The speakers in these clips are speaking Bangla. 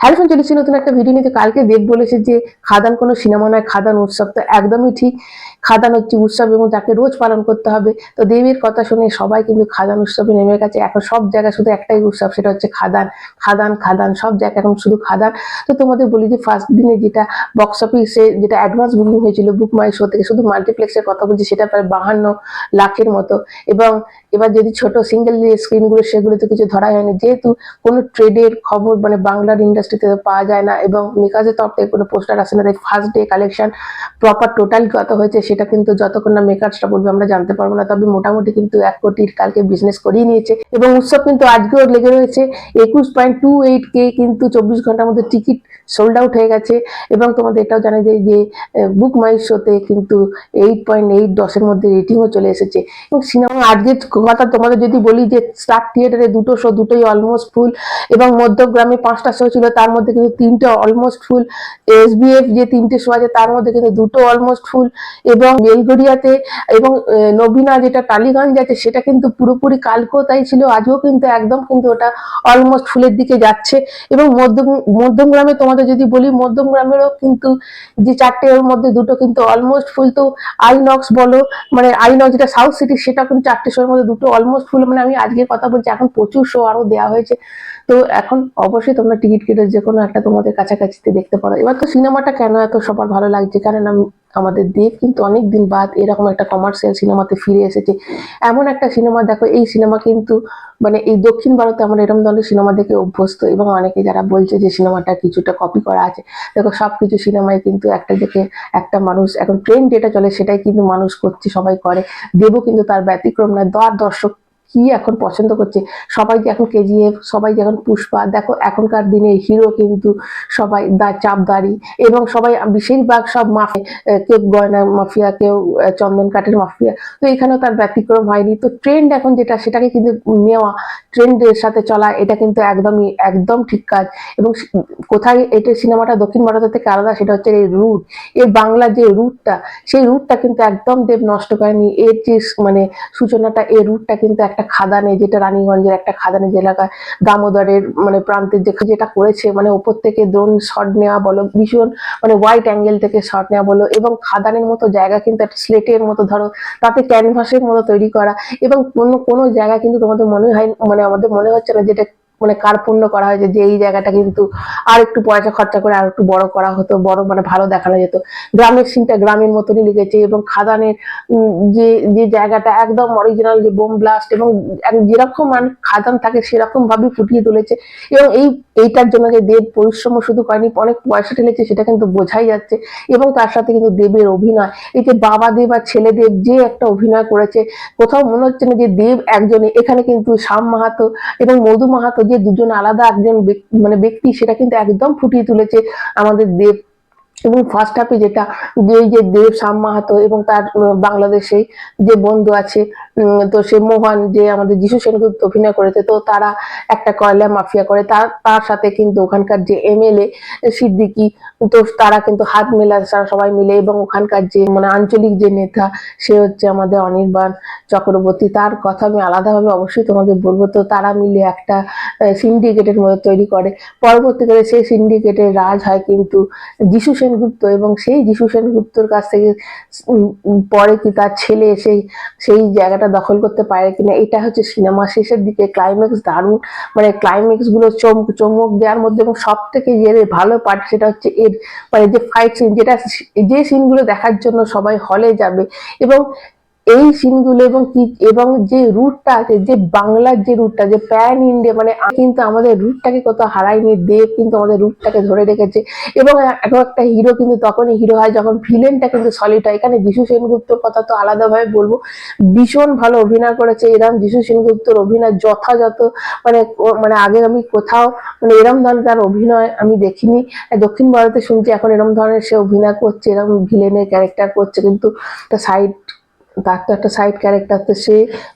হ্যালো ফ্রেন্ড, চলেছি নতুন একটা ভিডিও নিতে। কালকে দেব বলেছে যে খাদান কোনো সিনেমা নয়, খাদান উৎসব। তো একদমই ঠিক, খাদান হচ্ছে উৎসব এবং তাকে রোজ পালন করতে হবে। তো দেবের কথা শুনে সবাই কিন্তু খাদান উৎসবে নেমে গেছে। এখন সব জায়গায় শুধু একটাই উৎসব, সেটা হচ্ছে খাদান খাদান খাদান। সব জায়গায় এখন শুধু খাদান। তো তোমাদের বলি যে ফার্স্ট দিনে যেটা বক্স অফিসে যেটা অ্যাডভান্স বুকিং হয়েছিল বুক মাই শো থেকে, শুধু মাল্টিপ্লেক্সের কথা বলছি, সেটা প্রায় 52 লাখের মতো। এবং এবার যদি ছোট সিঙ্গেল স্ক্রিনগুলো, সেগুলোতে কিছু ধরা হয়নি, যেহেতু কোনো ট্রেডের খবর মানে বাংলার ইন্ডাস্ট্রিতে পাওয়া যায় না এবং মেকার্সের তরফ থেকে কোনো পোস্টার আসে না। তাই first day collection proper total কত হয়েছে সেটা কিন্তু যতক্ষণ না মেকার্সটা বলবে আমরা জানতে পারবো না। তবে মোটামুটি কিন্তু 1 কোটির কালকে বিজনেস করিয়ে নিয়েছে এবং উৎসব কিন্তু আজকেও লেগে রয়েছে। 21.28K কিন্তু 24 ঘন্টার মধ্যে টিকিট সোল্ড আউট হয়ে গেছে। এবং তোমাদের এটাও জানা যায় যে বুক মাই শোতে কিন্তু 8.8 মধ্যে রেটিংও চলে এসেছে। এবং সিনেমা আজকের কথা তোমাদের যদি বলি যে স্টার থিয়েটারে 2টো শো, দুটোই অলমোস্ট ফুল। এবং মধ্যগ্রামে 5টা শো ছিল, তার মধ্যে কিন্তু 3টে অলমোস্ট ফুল। SBF যে 3টে শো আছে তার মধ্যে কিন্তু 2টো অলমোস্ট ফুল। এবং বেলগড়িয়াতে এবং নবীনা যেটা টালিগঞ্জ আছে সেটা কিন্তু পুরোপুরি কালকেও তাই ছিল, আজও কিন্তু একদম কিন্তু ওটা অলমোস্ট ফুলের দিকে যাচ্ছে। এবং মধ্যমগ্রামে তোমাদের যদি বলি, মধ্যমগ্রামেরও কিন্তু যে 4টে ওর মধ্যে 2টো কিন্তু অলমোস্ট ফুল। তো আইনক্স বলো, মানে আইনক্স যেটা সাউথ সিটি, সেটা কিন্তু 4টে শোর মধ্যে 2টো অলমোস্ট ফুল। মানে আমি আজকে কথা বলছি, এখন প্রচুর শো আরো দেওয়া হয়েছে। তো এখন অবশ্যই তোমরা টিকিট কেটে যে কোনো একটা তোমাদের কাছাকাছিতে দেখতে পারো। এবার তো সিনেমাটা কেন এত সবার ভালো লাগছে, কারণ আমাদের দেব কিন্তু অনেকদিন বাদ এরকম একটা কমার্শিয়াল সিনেমাতে ফিরে এসেছে। এমন একটা সিনেমা, দেখো এই সিনেমা কিন্তু মানে এই দক্ষিণ ভারতে আমরা এরকম ধরনের সিনেমা দেখে অভ্যস্ত, এবং অনেকে যারা বলছে যে সিনেমাটা কিছুটা কপি করা আছে, দেখো সবকিছু সিনেমায় কিন্তু একটা দেখে একটা মানুষ, এখন ট্রেন্ড যেটা চলে সেটাই কিন্তু মানুষ করছে, সবাই করে। দেবও কিন্তু তার ব্যতিক্রম নয়। দর্শক কি এখন পছন্দ করছে, সবাই যে এখন KGF, সবাই যে এখন পুষ্পা, দেখো এখনকার দিনে হিরো কিন্তু সবাই চাপদারি, এবং সবাই বেশিরভাগ সব মাফিয়া, কেউ গয়না মাফিয়া, কেউ চন্দন কাঠের মাফিয়া। তো এখানেও তার ব্যতিক্রম হয়নি। তো ট্রেন্ড এখন যেটা, সেটাকে কিন্তু নেওয়া, ট্রেন্ডের সাথে চলা, এটা কিন্তু একদম ঠিক কাজ। এবং কোথায় এটা সিনেমাটা দক্ষিণ ভারতের থেকে আলাদা, সেটা হচ্ছে এই রুট, এর বাংলার যে রুটটা, সেই রুটটা কিন্তু একদম দেব নষ্ট করেনি। এর যে মানে সূচনাটা, এই রুটটা কিন্তু একটা খাদানে, যেটা রানীগঞ্জের একটা খাদানে, যে এলাকায় দামোদরের মানে প্রান্তের যেটা করেছে, মানে ওপর থেকে ড্রোন শট নেওয়া বলো, ভীষণ মানে ওয়াইড অ্যাঙ্গেল থেকে শট নেওয়া বলো, এবং খাদানের মতো জায়গা কিন্তু একটা স্লেটের মতো ধরো, তাতে ক্যানভাসের মতো তৈরি করা। এবং কোনো জায়গা কিন্তু তোমাদের মনে হয়, মানে আমাদের মনে হচ্ছে না যেটা মানে কার্পণ্য করা হয়েছে, যে এই জায়গাটা কিন্তু আর একটু পয়সা খরচা করে আর একটু বড় করা হতো, বড় মানে ভালো দেখানো যেত। গ্রামের সিনটা গ্রামের মতনই লিখেছে। এবং খাদানের যে যে জায়গাটা একদম অরিজিনাল, যে বোম ব্লাস্ট এবং যেরকম খাদান থাকে সেরকম ভাবে ফুটিয়ে তুলেছে। এবং এইটার জন্য যে দেব পরিশ্রম শুধু করেনি, অনেক পয়সা ঢেলেছে, সেটা কিন্তু বোঝাই যাচ্ছে। এবং তার সাথে কিন্তু দেবের অভিনয়, এই যে বাবা দেব আর ছেলে দেব যে একটা অভিনয় করেছে, কোথাও মনে হচ্ছে না যে দেব একজনই। এখানে কিন্তু শ্যাম মাহাতো এবং মধু মাহাতো, যে দুজন আলাদা একজন মানে ব্যক্তি, সেটা কিন্তু একদম ফুটিয়ে তুলেছে আমাদের দেব। এবং ফার্স্ট হাফে যেটা, যে দেব, শ্যাম মাহাতো এবং তার বাংলাদেশে যে বন্ধু আছে, তো সে মোহন, যে আমাদের যিশু সেনগুপ্ত অভিনয় করেছে, তো তারা একটা কয়লা মাফিয়া করে, তার সাথে কিন্তু ওখানকার যে MLA সিদ্দিকি, তো তারা কিন্তু হাত মেলায় সবাই মিলে। এবং ওখানকার যে মানে আঞ্চলিক যে নেতা, সে হচ্ছে আমাদের অনির্বাণ চক্রবর্তী, তার কথা আমি আলাদাভাবে অবশ্যই তোমাদের বলবো। তো তারা মিলে একটা সিন্ডিকেটের মতো তৈরি করে। পরবর্তীকালে সেই সিন্ডিকেটের রাজ হয় কিন্তু যিশু সেনগুপ্ত, এবং সেই যিশু সেনগুপ্তর কাছ থেকে পরে কি তার ছেলে সেই জায়গাটা দখল করতে পারে কিনা। এটা হচ্ছে সিনেমা শেষের দিকে ক্লাইম্যাক্স দারুণ, মানে ক্লাইম্যাক্স গুলো চমক দেওয়ার মধ্যে। এবং সব থেকে যে ভালো পার্ট, সেটা হচ্ছে এর মানে যে ফাইট সিন, যেটা যে সিনগুলো দেখার জন্য সবাই হলে যাবে। এবং এই সিনগুলো এবং যে রুটটা আছে, যে বাংলার যে রুটটা, যে প্যান ইন্ডিয়া, মানে কিন্তু আমাদের রুটটাকে কোথাও হারায়নি, দেব কিন্তু আমাদের রুটটাকে ধরে রেখেছে। এবং একটা হিরো কিন্তু তখনই হিরো হয় যখন ভিলেনটা কিন্তু সলিড হয়। এখানে যিশু সেনগুপ্তর কথা তো আলাদাভাবে বলবো, ভীষণ ভালো অভিনয় করেছে। এরকম যিশু সেনগুপ্তর অভিনয় যথাযথ, মানে মানে আগে আমি কোথাও মানে এরম ধরনের তার অভিনয় আমি দেখিনি। দক্ষিণ ভারতে শুনছি এখন এরম ধরনের সে অভিনয় করছে, এরকম ভিলেনের ক্যারেক্টার করছে, কিন্তু তার সাইড তার তো একটা সাইড ক্যারেক্টার, তো সে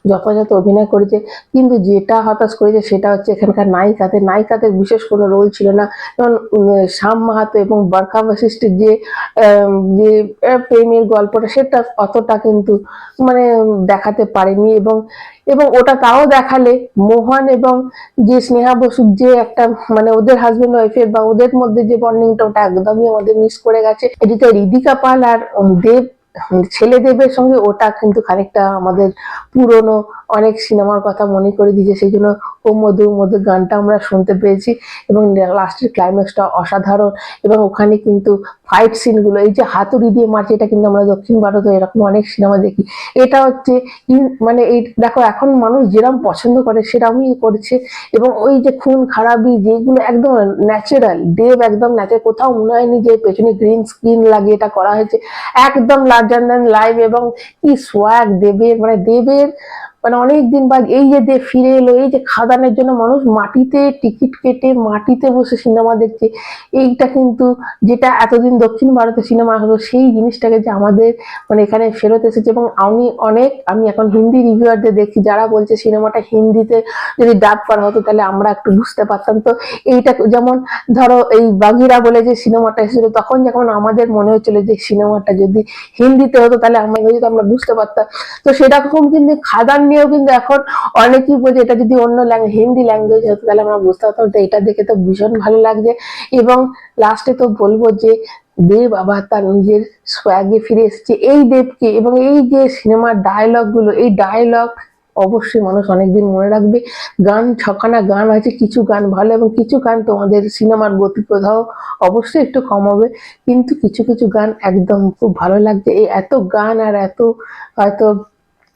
যথাযথ অভিনয় করেছে। কিন্তু যেটা হতাশ করেছে সেটা হচ্ছে এখানকার নায়িকাদের বিশেষ কোনো রোল ছিল না। যেমন শ্যাম মাহাতো এবং বরখা বশিষ্ঠের যে প্রেমের গল্পটা, সেটা অতটা কিন্তু মানে দেখাতে পারেনি। এবং ওটা তাও দেখালে মোহন এবং যে স্নেহা বসুর যে একটা মানে ওদের হাজবেন্ড ওয়াইফের বা ওদের মধ্যে যে বন্ডিংটা, ওটা একদমই আমাদের মিস করে গেছে। এদিকে রিদিকা পাল আর দেব, ছেলে দেবের সঙ্গে ওটা কিন্তু খানিকটা আমাদের পুরনো অনেক সিনেমার কথা মনে করে দিয়েছে। সেই জন্য ও মধু মধু গানটা আমরা শুনতে পেয়েছি এবং লাস্টের ক্লাইম্যাক্সটা অসাধারণ। এবং ওখানে কিন্তু ফাইট সিনগুলো, এই যে হাতুড়ি দিয়ে মারছে, এটা কিন্তু আমরা দক্ষিণ ভারতে এরকম অনেক সিনেমা দেখি। এটা হচ্ছে মানে এই দেখো এখন মানুষ যেরকম পছন্দ করে সেরকমই করছে। এবং ওই যে খুন খারাপি যেগুলো একদম ন্যাচারাল, দেব একদম ন্যাচারাল, কোথাও মনে হয়নি যে পেছনে গ্রিন স্ক্রিন লাগিয়ে এটা করা হয়েছে। একদম লার্জার দ্যান লাইভ। এবং কি সোয়াগ দেবের, মানে দেবের মানে অনেকদিন বাদ এই যে দেব ফিরে এলো, এই যে খাদানের জন্য মানুষ মাটিতে টিকিট কেটে মাটিতে বসে সিনেমা দেখছে, এইটা কিন্তু যেটা এতদিন দক্ষিণ ভারতে সিনেমা হতো সেই জিনিসটাকে যে আমাদের মানে এখানে ফেরত এসেছে। এবং আমি এখন হিন্দি রিভিউয়ারদের দেখছি যারা বলছে সিনেমাটা হিন্দিতে যদি ডাব করা হতো তাহলে আমরা একটু বুঝতে পারতাম। তো এইটা যেমন ধরো এই বাগিরা বলে যে সিনেমাটা এসেছিল, তখন যখন আমাদের মনে হচ্ছিল যে সিনেমাটা যদি হিন্দিতে হতো তাহলে আমরা বুঝতে পারতাম। তো সেরকম কিন্তু খাদান নিয়েও কিন্তু এখন অনেকেই বলছে এটা যদি অন্য হিন্দি ল্যাঙ্গুয়েজ হতো তাহলে আমরা বুঝতে পারতাম। তো এটা দেখে তো ভীষণ ভালো লাগছে। এবং লাস্টে তো বলবো যে দেব আবার তার নিজের সোয়াগে ফিরে এসেছে এই দেবকে। এবং এই যে সিনেমার ডায়লগ গুলো, এই ডায়লগ অবশ্যই মানুষ অনেকদিন মনে রাখবে। গান ছখানা গান আছে, কিছু গান ভালো এবং কিছু গান তোমাদের সিনেমার গতি প্রবাহ অবশ্যই একটু কম হবে, কিন্তু কিছু কিছু গান একদম খুব ভালো লাগছে। এই এত গান আর এত হয়তো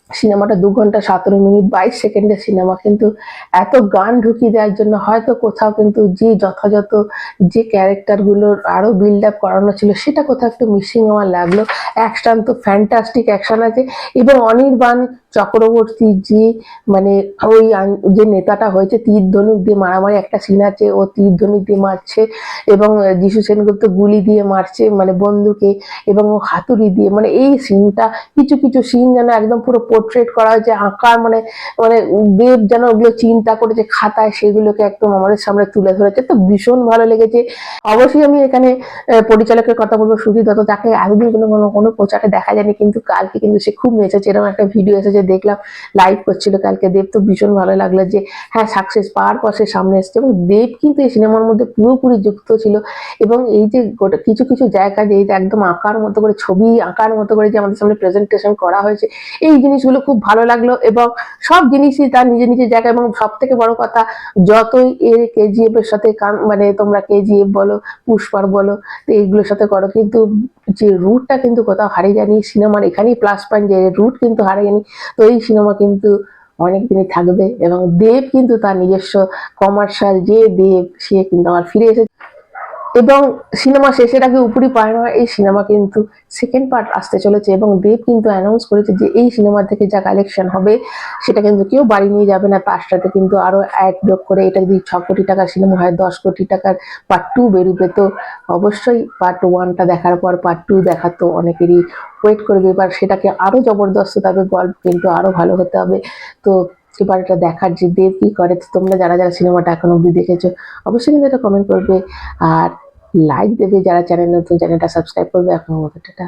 সিনেমাটা 2 ঘন্টা 17 মিনিট 22 সেকেন্ডের সিনেমা, কিন্তু এত গান ঢুকিয়ে দেওয়ার জন্য হয়তো কোথাও কিন্তু যে যথাযথ যে ক্যারেক্টার গুলোর আরো বিল্ড আপ করানো ছিল সেটা কোথাও একটু মিসিং আমার লাগলো। অ্যাকশন তো ফ্যান্টাস্টিক অ্যাকশন আছে। এবং অনির্বাণ চক্রবর্তী যে মানে ওই যে নেতাটা হয়েছে, তীর ধনুক দিয়ে মারামারি একটা সিন আছে, ও তীর ধনুক দিয়ে মারছে এবং যিশু সেনগুপ্ত গুলি দিয়ে মারছে মানে বন্দুকে, এবং ও হাতুড়ি দিয়ে, মানে এই সিনটা কিছু কিছু সিন যেন একদম পুরো পোর্ট্রেট করা হয়েছে আঁকার মানে মানে দেব যেন ওগুলো চিন্তা করেছে খাতায়, সেগুলোকে একদম আমাদের সামনে তুলে ধরেছে। তো ভীষণ ভালো লেগেছে। অবশ্যই আমি এখানে পরিচালকের কথা বলবো সুজিত দত্ত, তাকে এতদিন কোনো প্রচারে দেখা যায়নি, কিন্তু কালকে কিন্তু সে খুব নেচেছে। এরকম একটা ভিডিও এসেছে দেখলাম, লাইভ করছিল কালকে দেব। তো ভীষণ ভালো লাগলো যে হ্যাঁ সাকসেস পাওয়ার পর সে সামনে এসছে। এবং দেব কিন্তু এই সিনেমার মধ্যে পুরোপুরি যুক্ত ছিল। এবং এই যে কিছু কিছু জায়গা যে একদম আঁকার মতো করে, ছবি আঁকার মতো করে যে আমাদের সামনে প্রেজেন্টেশন করা হয়েছে, এই জিনিসগুলো খুব ভালো লাগলো। এবং সব জিনিসই তার নিজের নিজের জায়গায়। এবং সব থেকে বড় কথা, যতই এর কেজিএফ এর সাথে মানে তোমরা কেজিএফ বলো, পুষ্পার বলো, তো এইগুলোর সাথে করো, কিন্তু যে রুটটা কিন্তু কোথাও হারিয়ে যায়নি সিনেমার। এখানেই প্লাস পয়েন্ট যে রুট কিন্তু হারিয়েনি। তো এই সিনেমা কিন্তু অনেক দিনই থাকবে। এবং দেব কিন্তু তার নিজস্ব কমার্শিয়াল যে দেব, সে কিন্তু আবার ফিরে এসেছে। এবং সিনেমা শেষের আগে উপরি পায় না, এই সিনেমা কিন্তু সেকেন্ড পার্ট আসতে চলেছে। এবং দেব কিন্তু অ্যানাউন্স করেছে যে এই সিনেমা থেকে যা কালেকশন হবে সেটা কিন্তু কেউ বাড়ি নিয়ে যাবে না, তার সাথে কিন্তু আরো অ্যাড যোগ করে এটা যদি 6 কোটি টাকার সিনেমা হয় 10 কোটি টাকার পার্ট 2 বেরোবে। তো অবশ্যই পার্ট 1টা দেখার পর পার্ট 2 দেখা তো অনেকেরই ওয়েট করবে। এবার সেটাকে আরো জবরদস্ত হবে, গল্প কিন্তু আরো ভালো হতে হবে। তো এবার এটা দেখার যে দেব কি করে। তোমরা যারা যারা সিনেমাটা এখন অব্দি দেখেছো অবশ্যই কিন্তু এটা কমেন্ট করবে আর লাইক দেবে, যারা চ্যানেল নতুন চ্যানেলটা সাবস্ক্রাইব করবে। এখন মতো টাটা।